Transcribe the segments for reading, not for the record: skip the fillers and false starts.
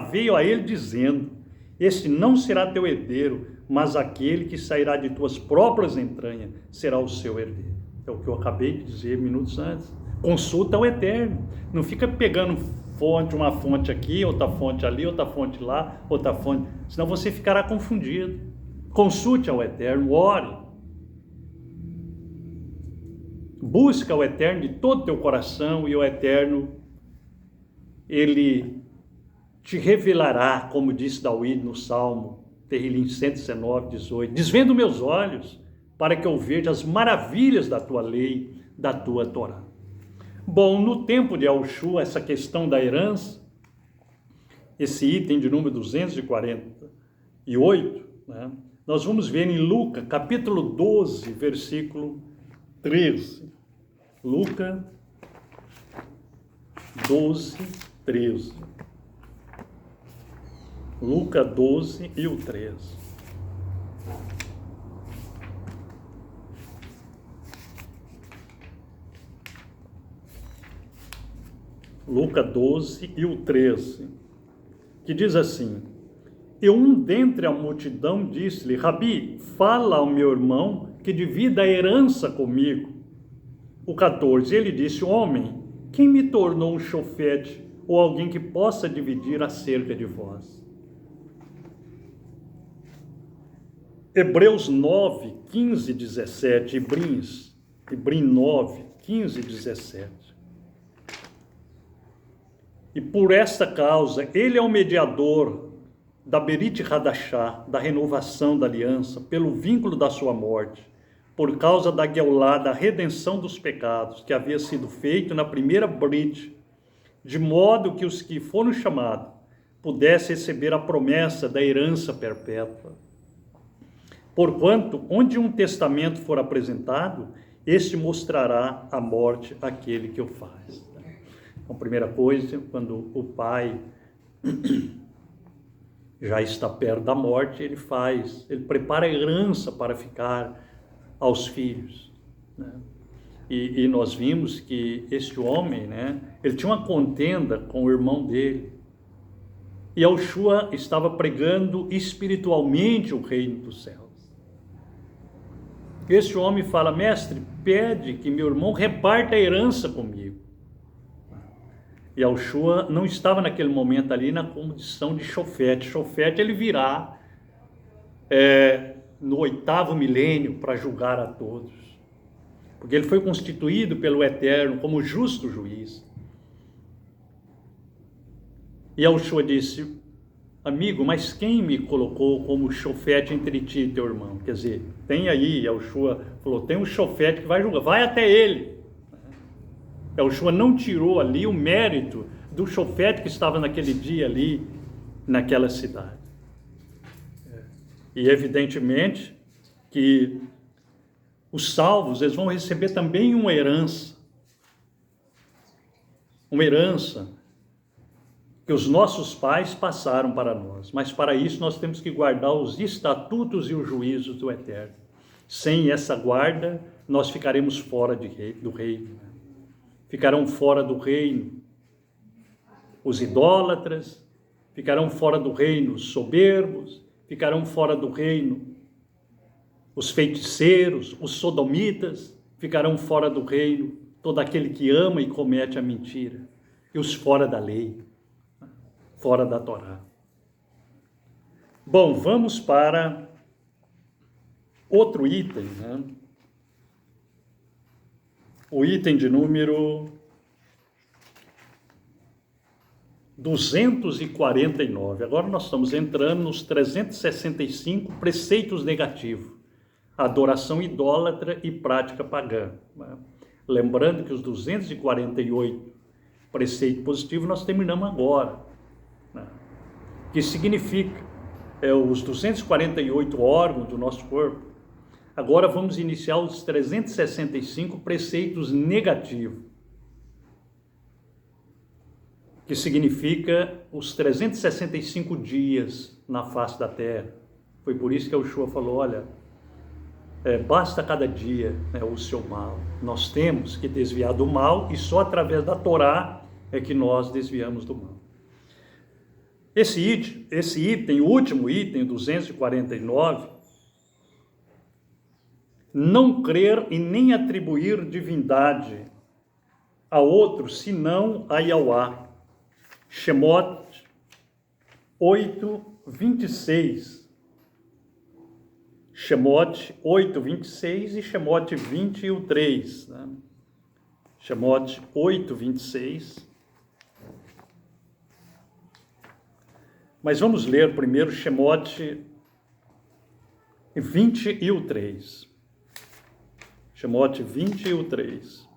veio a ele dizendo: este não será teu herdeiro, mas aquele que sairá de tuas próprias entranhas será o seu herdeiro. É o que eu acabei de dizer minutos antes. Consulta o Eterno. Não fica pegando uma fonte aqui, outra fonte ali, outra fonte lá, outra fonte. Senão você ficará confundido. Consulte ao Eterno, ore. Busca o Eterno de todo o teu coração e o Eterno, Ele te revelará, como disse Davi no Salmo, Terrilim 119, 18, desvendo meus olhos para que eu veja as maravilhas da tua lei, da tua Torá. Bom, no tempo de Yahushua, essa questão da herança, esse item de número 248, né, nós vamos ver em Lucas, capítulo 12, versículo 13. Lucas 12, 13. Lucas 12 e o 13. Lucas 12 e o 13, que diz assim: e um dentre a multidão disse-lhe: Rabi, fala ao meu irmão que divida a herança comigo. O 14, ele disse: homem, quem me tornou um chofete ou alguém que possa dividir acerca de vós? Hebreus 9, 15 e 17, Hebrim 9, 15 e 17. E por esta causa, ele é o mediador da Berit Hadashá, da renovação da aliança, pelo vínculo da sua morte, por causa da Geulá, da redenção dos pecados, que havia sido feito na primeira Brit, de modo que os que foram chamados pudessem receber a promessa da herança perpétua. Porquanto, onde um testamento for apresentado, este mostrará a morte àquele que o faz. Então, primeira coisa, quando o pai já está perto da morte, ele prepara a herança para ficar aos filhos, né? E nós vimos que este homem, né, ele tinha uma contenda com o irmão dele. E Yahushua estava pregando espiritualmente o reino dos céus. Este homem fala: mestre, pede que meu irmão reparta a herança comigo. E Yahushua não estava naquele momento ali na condição de chofete. Chofete ele virá no 8º milênio para julgar a todos. Porque ele foi constituído pelo Eterno como justo juiz. E Yahushua disse: amigo, mas quem me colocou como chofete entre ti e teu irmão? Quer dizer, tem aí, Yahushua falou, tem um chofete que vai julgar, vai até ele. Yahushua não tirou ali o mérito do chofete que estava naquele dia ali, naquela cidade. E evidentemente que os salvos, eles vão receber também uma herança que os nossos pais passaram para nós. Mas para isso nós temos que guardar os estatutos e os juízos do Eterno. Sem essa guarda, nós ficaremos fora do reino. Ficarão fora do reino os idólatras, ficarão fora do reino os soberbos, ficarão fora do reino os feiticeiros, os sodomitas, ficarão fora do reino todo aquele que ama e comete a mentira, e os fora da lei, fora da Torá. Bom, vamos para outro item, né? O item de número 249. Agora nós estamos entrando nos 365 preceitos negativos. Adoração idólatra e prática pagã. Lembrando que os 248 preceitos positivos nós terminamos agora. Que significa os 248 órgãos do nosso corpo. Agora vamos iniciar os 365 preceitos negativos, que significa os 365 dias na face da terra. Foi por isso que Yahushua falou: olha, basta cada dia o seu mal. Nós temos que desviar do mal e só através da Torá é que nós desviamos do mal. Esse item, o último item, 249, não crer e nem atribuir divindade a outro senão a Yahweh. Shemot 8, 26. Shemot 8, 26 e Shemot 20:3. Né? Shemot 8, 26. Mas vamos ler primeiro Shemot 20:3. Shemot 20:3.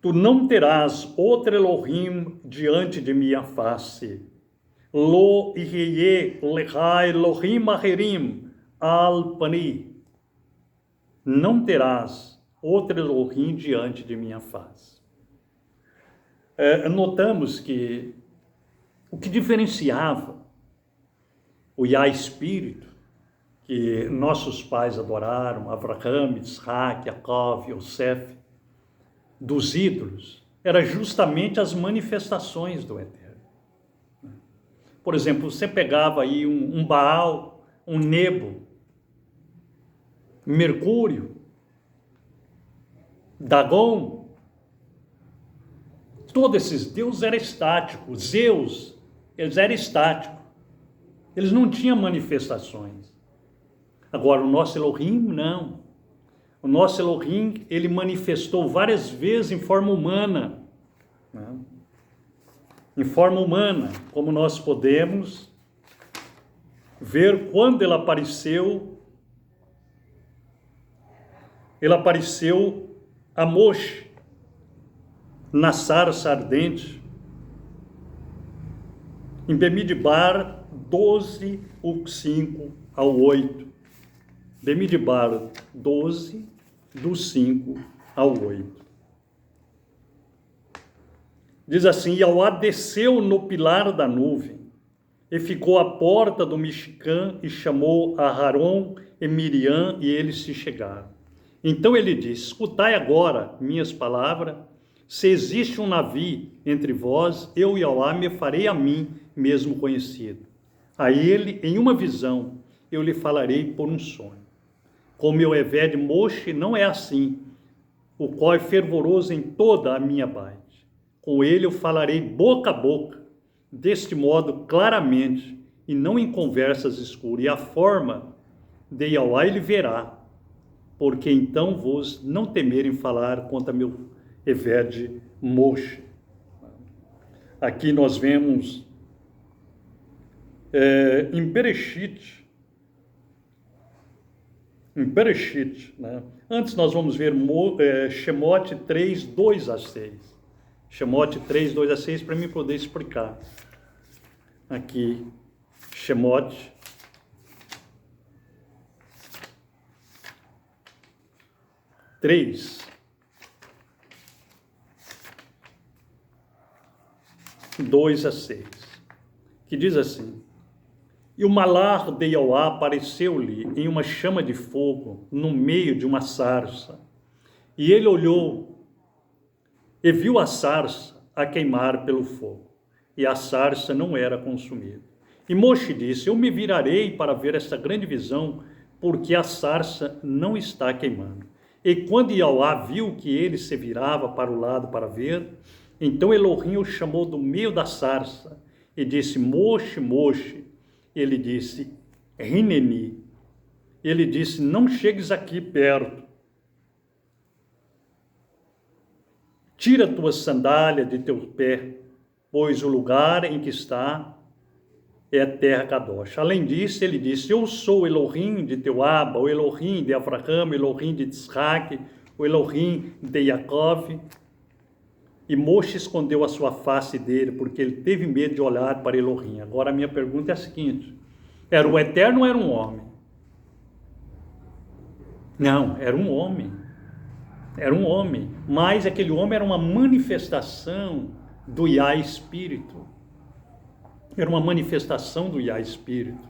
Tu não terás outro Elohim diante de minha face. Lo yehye lecha Elohim acherim al pani. Não terás outro Elohim diante de minha face. Notamos que o que diferenciava o Yah Espírito, que nossos pais adoraram, Abraham, Isaac, Jacob, Yosef, dos ídolos, era justamente as manifestações do Eterno. Por exemplo, você pegava aí um Baal, um Nebo, Mercúrio, Dagon, todos esses deuses eram estáticos. Zeus, eles eram estáticos. Eles não tinham manifestações. Agora, o nosso Elohim, não. O nosso Elohim, ele manifestou várias vezes em forma humana. Né? Em forma humana, como nós podemos ver quando ele apareceu a Moshe, na sarça ardente, em Bemidbar 12, 5 ao 8. Bemidbar 12, do 5 ao 8. Diz assim: Yahweh desceu no pilar da nuvem e ficou à porta do Mishkan e chamou a Aharon e Miriam e eles se chegaram. Então ele disse: escutai agora minhas palavras, se existe um navio entre vós, eu, Yahweh, me farei a mim mesmo conhecido. A ele, em uma visão, eu lhe falarei por um sonho. Com meu Eved Moshe não é assim, o qual é fervoroso em toda a minha baita. Com ele eu falarei boca a boca, deste modo claramente, e não em conversas escuras. E a forma de Yahweh ele verá, porque então vos não temerem falar contra meu Eved Moshe. Aqui nós vemos em Bereshit, né? Antes nós vamos ver Shemot 3, 2 a 6. Shemot 3, 2 a 6, para mim poder explicar. Aqui, Shemot 3, 2 a 6, que diz assim: e o malar de Yahweh apareceu-lhe em uma chama de fogo, no meio de uma sarça. E ele olhou e viu a sarça a queimar pelo fogo, e a sarça não era consumida. E Moshe disse: eu me virarei para ver esta grande visão, porque a sarça não está queimando. E quando Yahweh viu que ele se virava para o lado para ver, então Elohim o chamou do meio da sarça e disse: Moshe, Moshe. Ele disse: Hineni. Ele disse: não chegues aqui perto. Tira tua sandália de teu pé, pois o lugar em que está é terra Kadosh. Além disso, ele disse: eu sou o Elohim de teu Abba, o Elohim de Abraham, o Elohim de Isaac, o Elohim de Jacob. E Moshe escondeu a sua face dele, porque ele teve medo de olhar para Elohim. Agora a minha pergunta é a seguinte: era o Eterno ou era um homem? Não, era um homem. Era um homem, mas aquele homem era uma manifestação do Yah Espírito. Era uma manifestação do Yah Espírito,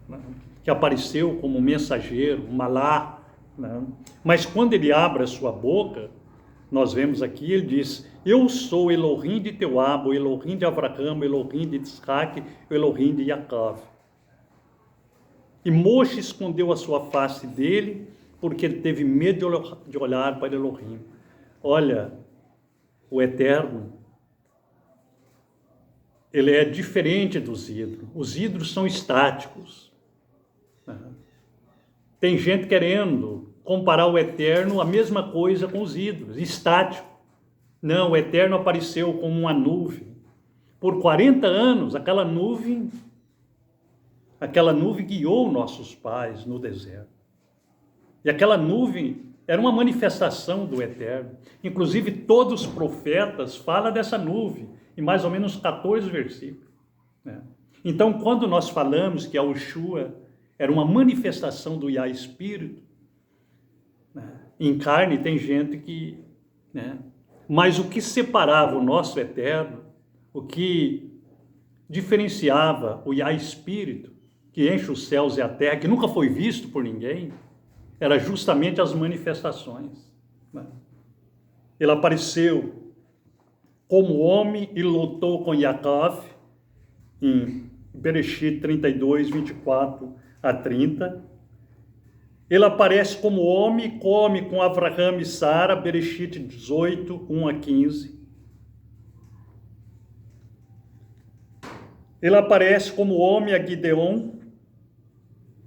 né? Que apareceu como mensageiro, malá, né? Mas quando ele abre a sua boca, nós vemos aqui, ele diz: Eu sou Elohim de Teuabo, Elohim de Avraham, Elohim de Isaac, Elohim de Jacob. E Moshe escondeu a sua face dele, porque ele teve medo de olhar para Elohim. Olha, o Eterno, ele é diferente dos ídolos. Os ídolos são estáticos. Tem gente querendo comparar o Eterno a mesma coisa com os ídolos, estático. Não, o Eterno apareceu como uma nuvem. Por 40 anos, aquela nuvem guiou nossos pais no deserto. E aquela nuvem era uma manifestação do Eterno. Inclusive, todos os profetas falam dessa nuvem, em mais ou menos 14 versículos. Então, quando nós falamos que a Yeshua era uma manifestação do Yah Espírito, em carne tem gente que... Mas o que separava o nosso Eterno, o que diferenciava o Yah Espírito, que enche os céus e a terra, que nunca foi visto por ninguém, era justamente as manifestações. Ele apareceu como homem e lutou com Jacob, em Bereshit 32, 24 a 30. Ele aparece como homem, come com Avraham e Sara, Bereshit 18, 1 a 15. Ele aparece como homem a Gideon,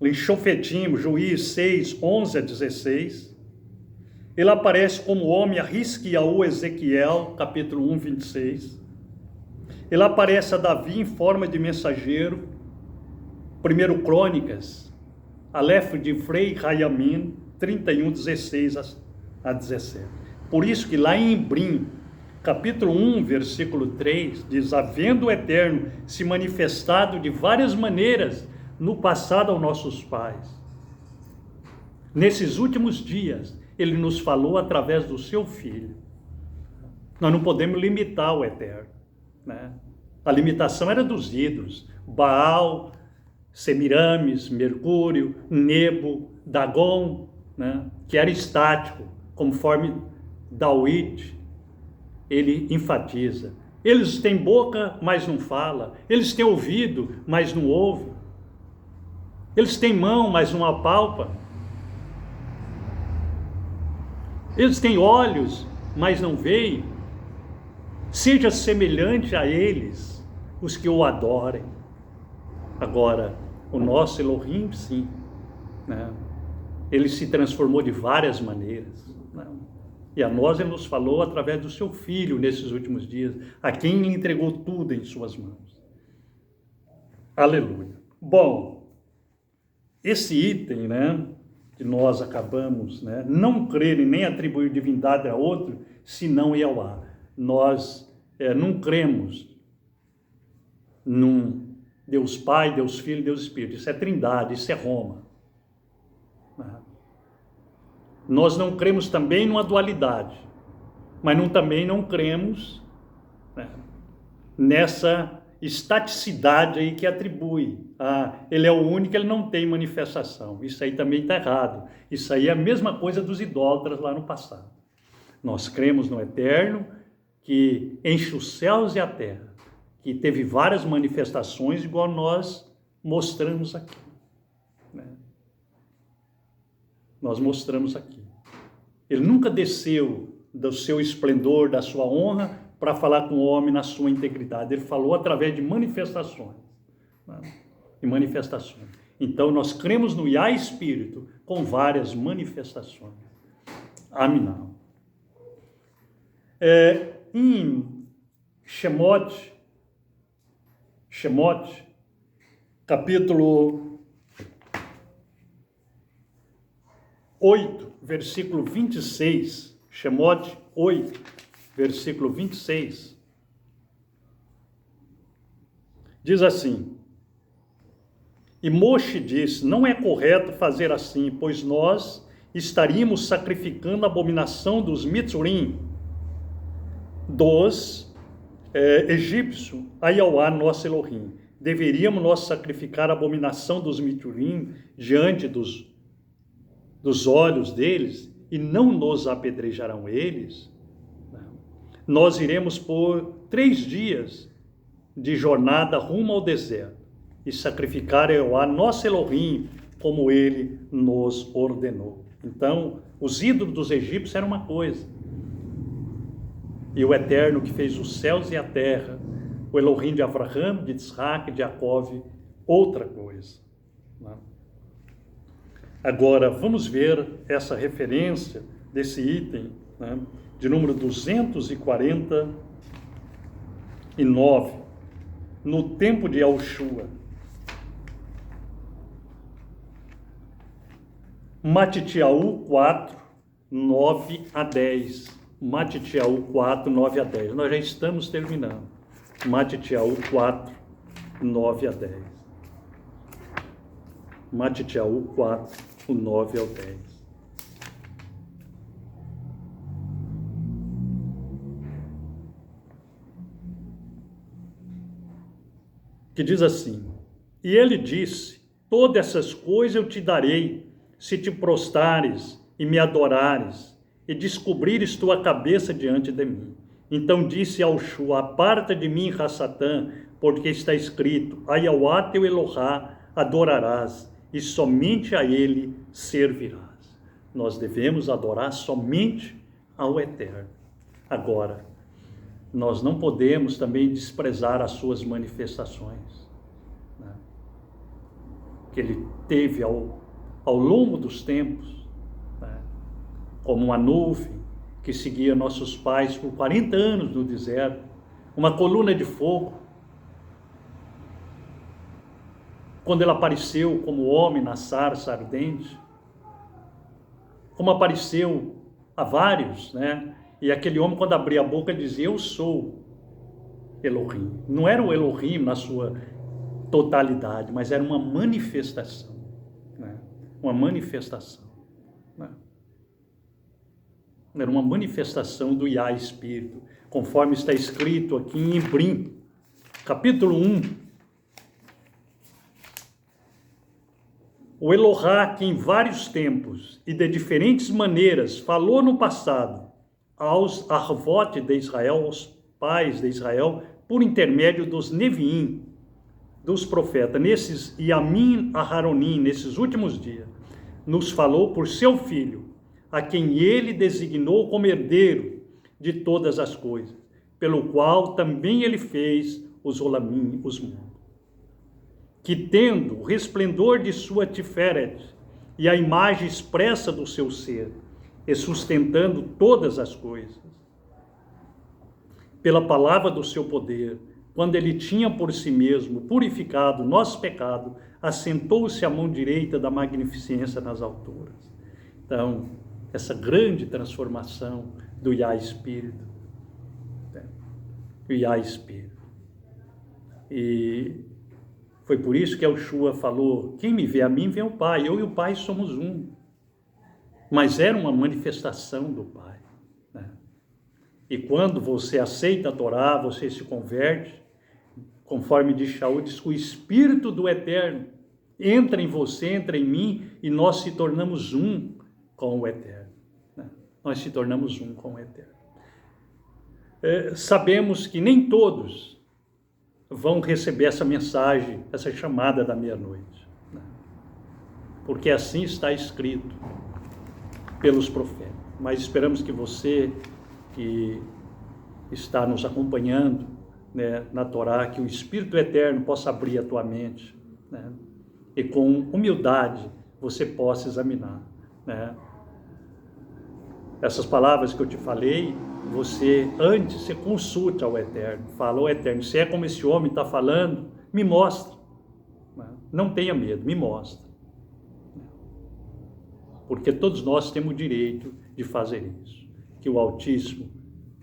em Shofetim, Juiz 6, 11 a 16. Ele aparece como homem a Hisquiaú, Ezequiel, capítulo 1, 26. Ele aparece a Davi em forma de mensageiro, 1 Crônicas, Aleph de Frei Rayamin, 31, 16 a 17. Por isso que lá em Ibrim, capítulo 1, versículo 3, diz: havendo o Eterno se manifestado de várias maneiras no passado aos nossos pais, nesses últimos dias, ele nos falou através do seu Filho. Nós não podemos limitar o Eterno. A limitação era dos ídolos, Baal, Semiramis, Mercúrio, Nebo, Dagon, que era estático, conforme David, ele enfatiza. Eles têm boca, mas não fala. Eles têm ouvido, mas não ouvem. Eles têm mão, mas não apalpa. Eles têm olhos, mas não veem. Seja semelhante a eles os que o adorem. Agora, o nosso Elohim, sim, ele se transformou de várias maneiras. E a nós ele nos falou através do seu Filho nesses últimos dias, a quem ele entregou tudo em suas mãos. Aleluia. Bom, esse item, que nós acabamos, não crer e nem atribuir divindade a outro, senão Yahweh. Nós não cremos num Deus Pai, Deus Filho, Deus Espírito. Isso é trindade, isso é Roma. Nós não cremos também numa dualidade, mas também não cremos nessa estaticidade aí que atribui. Ele é o único, ele não tem manifestação. Isso aí também está errado. Isso aí é a mesma coisa dos idólatras lá no passado. Nós cremos no Eterno, que enche os céus e a terra, que teve várias manifestações, igual nós mostramos aqui. Nós mostramos aqui. Ele nunca desceu do seu esplendor, da sua honra, para falar com o homem na sua integridade. Ele falou através de manifestações. De manifestações. Então, nós cremos no Yah Espírito, com várias manifestações. Amém. Em Shemot, capítulo 8, versículo 26, Shemot 8, versículo 26, diz assim: e Moshe disse: não é correto fazer assim, pois nós estaríamos sacrificando a abominação dos Mitzurim, dos egípcios, a Yahweh, nosso Elohim. Deveríamos nós sacrificar a abominação dos Mitzurim diante dos olhos deles, e não nos apedrejarão eles? nós iremos por 3 dias de jornada rumo ao deserto e sacrificar a nosso Elohim como ele nos ordenou. Então, os ídolos dos egípcios eram uma coisa, e o Eterno que fez os céus e a terra, o Elohim de Abraão, de Isaac, de Jacó, outra coisa. Agora, vamos ver essa referência desse item, né, de número 249, no tempo de Yahushua. Matitiahu 4, 9 a 10. Matitiahu 4, 9 a 10. Nós já estamos terminando. Matitiahu 4, 9 a 10. Matitiahu 4, 9 ao 10. Que diz assim: e ele disse, todas essas coisas eu te darei, se te prostrares e me adorares, e descobrires tua cabeça diante de mim. Então disse Yahushua, aparta de mim, Rassatã, porque está escrito, a Yahuá teu Elohá adorarás, e somente a ele servirás. Nós devemos adorar somente ao Eterno. Agora, nós não podemos também desprezar as suas manifestações, né, que ele teve ao longo dos tempos, né, como uma nuvem que seguia nossos pais por 40 anos no deserto, uma coluna de fogo. Quando ele apareceu como homem na sarça ardente, como apareceu a vários, né? E aquele homem, quando abria a boca, dizia, eu sou Elohim. Não era o Elohim na sua totalidade, mas era uma manifestação, né? Uma manifestação, né? Era uma manifestação do Yah Espírito, conforme está escrito aqui em Ibrim, capítulo 1. O Elohá, que em vários tempos e de diferentes maneiras falou no passado aos Arvote de Israel, aos pais de Israel, por intermédio dos Neviim, dos profetas, nesses Yamim Aharonim, nesses últimos dias, nos falou por seu Filho, a quem ele designou como herdeiro de todas as coisas, pelo qual também ele fez os Olamim, os mundos. Que tendo o resplendor de sua Tiferet e a imagem expressa do seu ser, e sustentando todas as coisas, pela palavra do seu poder, quando ele tinha por si mesmo purificado nosso pecado, assentou-se à mão direita da magnificência nas alturas. Então, essa grande transformação do Yah Espírito, né? O Yah Espírito. E foi por isso que Yahushua falou, quem me vê a mim, vê o Pai, eu e o Pai somos um. Mas era uma manifestação do Pai, né? E quando você aceita a Torá, você se converte, conforme diz Shaul, diz que o Espírito do Eterno entra em você, entra em mim, e nós se tornamos um com o Eterno, né? Nós se tornamos um com o Eterno. Sabemos que nem todos vão receber essa mensagem, essa chamada da meia-noite, né? Porque assim está escrito pelos profetas. Mas esperamos que você que está nos acompanhando, né, na Torá, que o Espírito Eterno possa abrir a tua mente, né, e com humildade você possa examinar, né, essas palavras que eu te falei. Você antes, você consulta ao Eterno, fala ao Eterno, se é como esse homem está falando, me mostra, né? Não tenha medo, me mostra, porque todos nós temos o direito de fazer isso. Que o Altíssimo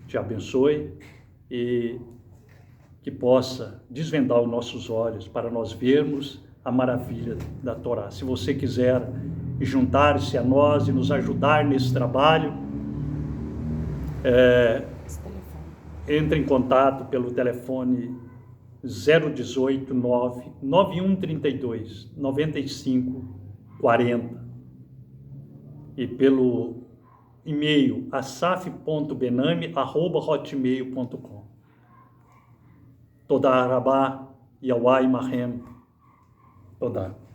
te abençoe e que possa desvendar os nossos olhos para nós vermos a maravilha da Torá. Se você quiser juntar-se a nós e nos ajudar nesse trabalho, entre em contato pelo telefone 018 9132 95 40 e pelo e-mail asaf.benami@hotmail.com. Toda Rabá, Yawai Mahem, Toda.